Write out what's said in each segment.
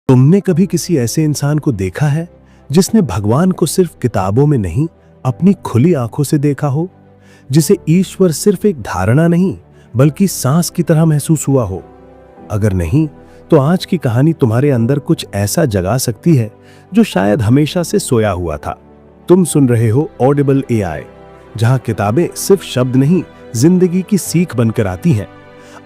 तुमने कभी किसी ऐसे इंसान को देखा है जिसने भगवान को सिर्फ किताबों में नहीं, अपनी खुली आंखों से देखा हो, जिसे ईश्वर सिर्फ एक धारणा नहीं बल्कि सांस की तरह महसूस हुआ हो? अगर नहीं, तो आज की कहानी तुम्हारे अंदर कुछ ऐसा जगा सकती है जो शायद हमेशा से सोया हुआ था। तुम सुन रहे हो ऑडिबल एआई, जहां किताबें सिर्फ शब्द नहीं, जिंदगी की सीख बनकर आती हैं।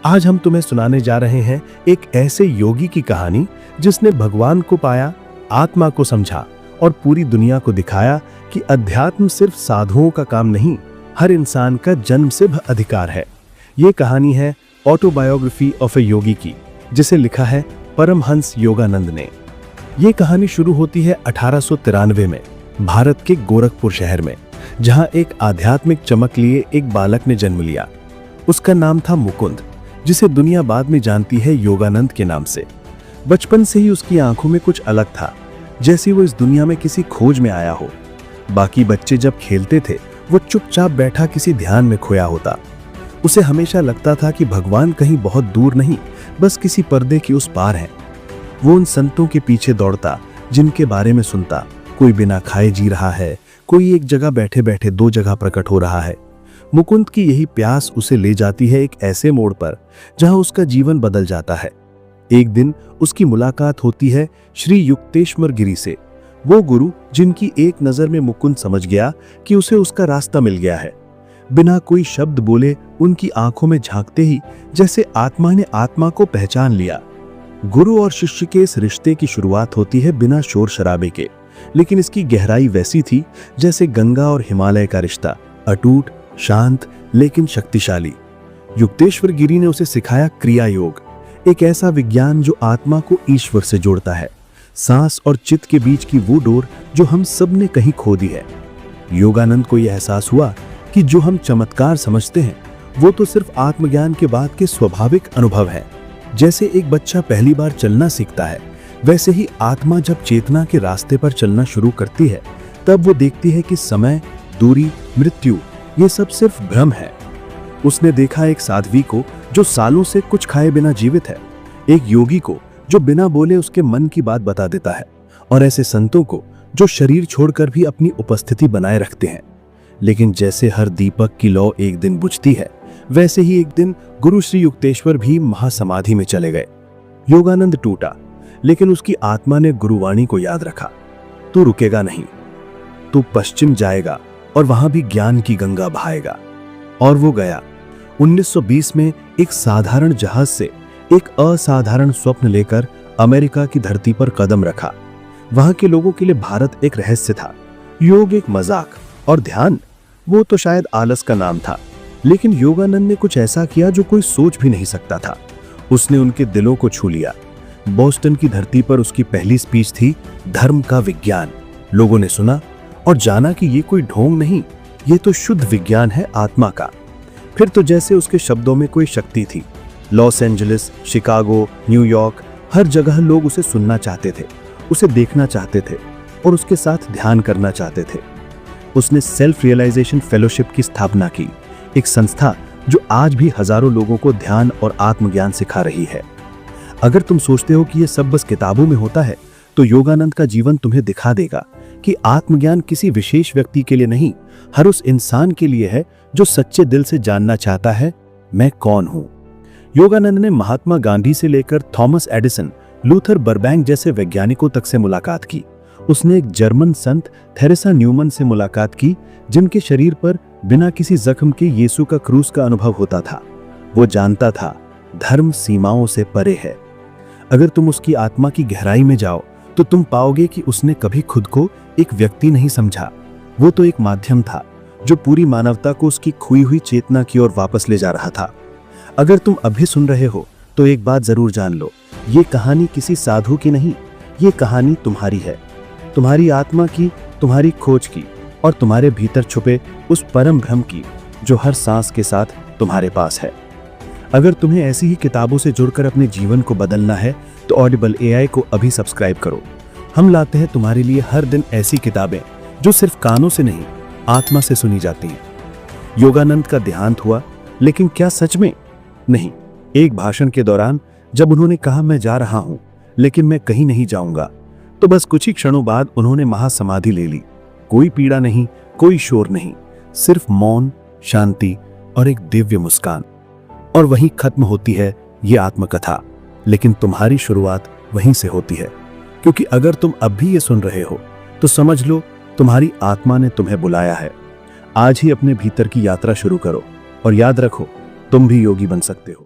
आज हम तुम्हें सुनाने जा रहे हैं एक ऐसे योगी की कहानी जिसने भगवान को पाया, आत्मा को समझा और पूरी दुनिया को दिखाया कि अध्यात्म सिर्फ साधुओं का काम नहीं, हर इंसान का जन्मसिद्ध अधिकार है। ये कहानी है ऑटोबायोग्राफी ऑफ ए योगी की, जिसे लिखा है परमहंस योगानंद ने। ये कहानी शुरू होती है 1893 में भारत के गोरखपुर शहर में, जहां एक आध्यात्मिक चमक लिए एक बालक ने जन्म लिया। उसका नाम था मुकुंद, जिसे दुनिया बाद में जानती है योगानंद के नाम से। बचपन से ही उसकी आंखों में कुछ अलग था, जैसे वो इस दुनिया में किसी खोज में आया हो। बाकी बच्चे जब खेलते थे, वो चुपचाप बैठा किसी ध्यान में खोया होता। उसे हमेशा लगता था कि भगवान कहीं बहुत दूर नहीं, बस किसी पर्दे के उस पार है। वो उन संतों के पीछे दौड़ता जिनके बारे में सुनता, कोई बिना खाए जी रहा है, कोई एक जगह बैठे बैठे दो जगह प्रकट हो रहा है। मुकुंद की यही प्यास उसे ले जाती है एक ऐसे मोड़ पर जहां उसका जीवन बदल जाता है। एक दिन उसकी मुलाकात होती है श्री युक्तेश्वर गिरी से, वो गुरु जिनकी एक नजर में मुकुंद समझ गया कि उसे उसका रास्ता मिल गया है। बिना कोई शब्द बोले उनकी आंखों में झांकते ही जैसे आत्मा ने आत्मा को पहचान लिया। गुरु और शिष्य के इस रिश्ते की शुरुआत होती है बिना शोर शराबे के, लेकिन इसकी गहराई वैसी थी जैसे गंगा और हिमालय का रिश्ता, अटूट, शांत लेकिन शक्तिशाली। युक्तेश्वर गिरी ने उसे सिखाया क्रिया योग, एक ऐसा विज्ञान जो आत्मा को ईश्वर से जोड़ता है, सांस और चित्त के बीच की वो डोर जो हम सब ने कहीं खो दी है। योगानंद को यह एहसास हुआ कि जो हम चमत्कार समझते हैं वो तो सिर्फ आत्मज्ञान के बाद के स्वाभाविक अनुभव है। जैसे एक बच्चा पहली बार चलना सीखता है, वैसे ही आत्मा जब चेतना के रास्ते पर चलना शुरू करती है, तब वो देखती है कि समय, दूरी, मृत्यु ये सब सिर्फ भ्रम है। उसने देखा एक साध्वी को जो सालों से कुछ खाए बिना जीवित है, एक योगी को जो बिना बोले उसके मन की बात बता देता है, और ऐसे संतों को जो शरीर छोड़कर भी अपनी उपस्थिति बनाए रखते हैं। लेकिन जैसे हर दीपक की लौ एक दिन बुझती है, वैसे ही एक दिन गुरु श्री युक्तेश्वर भी महासमाधि में चले गए। योगानंद टूटा, लेकिन उसकी आत्मा ने गुरुवाणी को याद रखा, तू रुकेगा नहीं, तू पश्चिम जाएगा और वहां भी ज्ञान की गंगा बहाएगा। और वो गया। 1920 में एक साधारण जहाज से एक असाधारण स्वप्न लेकर अमेरिका की धरती पर कदम रखा। वहां के लोगों के लिए भारत एक रहस्य था, योग एक मजाक और ध्यान वो तो शायद आलस का नाम था। लेकिन योगानंद ने कुछ ऐसा किया जो कोई सोच भी नहीं सकता था। उसने उनके दिलों को छू लिया। बोस्टन की धरती पर उसकी पहली स्पीच थी धर्म का विज्ञान। लोगों ने सुना और जाना कि ये कोई ढोंग नहीं, ये तो शुद्ध विज्ञान है आत्मा का। फिर तो जैसे उसके शब्दों में कोई शक्ति थी। लॉस एंजलिस, शिकागो, न्यूयॉर्क, हर जगह लोग उसे सुनना चाहते थे, उसे देखना चाहते थे और उसके साथ ध्यान करना चाहते थे। उसने सेल्फ रियलाइजेशन फेलोशिप की स्थापना की, एक संस्था जो आज भी हजारों लोगों को ध्यान और आत्मज्ञान सिखा रही है। अगर तुम सोचते हो कि यह सब बस किताबों में होता है, तो योगानंद का जीवन तुम्हें दिखा देगा कि आत्मज्ञान किसी विशेष व्यक्ति के लिए नहीं, हर उस इंसान के लिए है जो सच्चे दिल से जानना चाहता है, मैं कौन हूं। योगानंद ने महात्मा गांधी से लेकर थॉमस एडिसन, लूथर बर्बैंक जैसे वैज्ञानिकों तक से मुलाकात की। उसने एक जर्मन संत थेरेसा न्यूमन से मुलाकात की, जिनके शरीर पर बिना किसी जख्म के यीशु का क्रूस का अनुभव होता था। वो जानता था धर्म सीमाओं से परे है। अगर तुम उसकी आत्मा की गहराई में जाओ तो तुम पाओगे कि उसने कभी खुद को एक व्यक्ति नहीं समझा, वो तो एक माध्यम था जो पूरी मानवता को उसकी खोई हुई चेतना की ओर वापस ले जा रहा था। अगर तुम अभी सुन रहे हो तो एक बात जरूर जान लो, ये कहानी किसी साधु की नहीं, ये कहानी तुम्हारी है, तुम्हारी आत्मा की, तुम्हारी खोज की और तुम्हारे भीतर छुपे उस परम भ्रम की जो हर सांस के साथ तुम्हारे पास है। अगर तुम्हें ऐसी ही किताबों से जुड़कर अपने जीवन को बदलना है तो ऑडिबल एआई को अभी सब्सक्राइब करो। हम लाते हैं तुम्हारे लिए हर दिन ऐसी किताबें जो सिर्फ कानों से नहीं, आत्मा से सुनी जाती हैं। योगानंद का देहांत हुआ, लेकिन क्या सच में? नहीं। एक भाषण के दौरान जब उन्होंने कहा मैं जा रहा हूं, लेकिन मैं कहीं नहीं जाऊंगा। तो बस कुछ ही क्षणों बाद उन्होंने महासमाधि ले ली। कोई पीड़ा नहीं, कोई शोर नहीं, सिर्फ मौन, शांति और एक दिव्य मुस्कान। और वहीं खत्म होती है ये आत्मकथा, लेकिन तुम्हारी शुरुआत वहीं से होती है। क्योंकि अगर तुम अब भी ये सुन रहे हो तो समझ लो तुम्हारी आत्मा ने तुम्हें बुलाया है। आज ही अपने भीतर की यात्रा शुरू करो और याद रखो, तुम भी योगी बन सकते हो।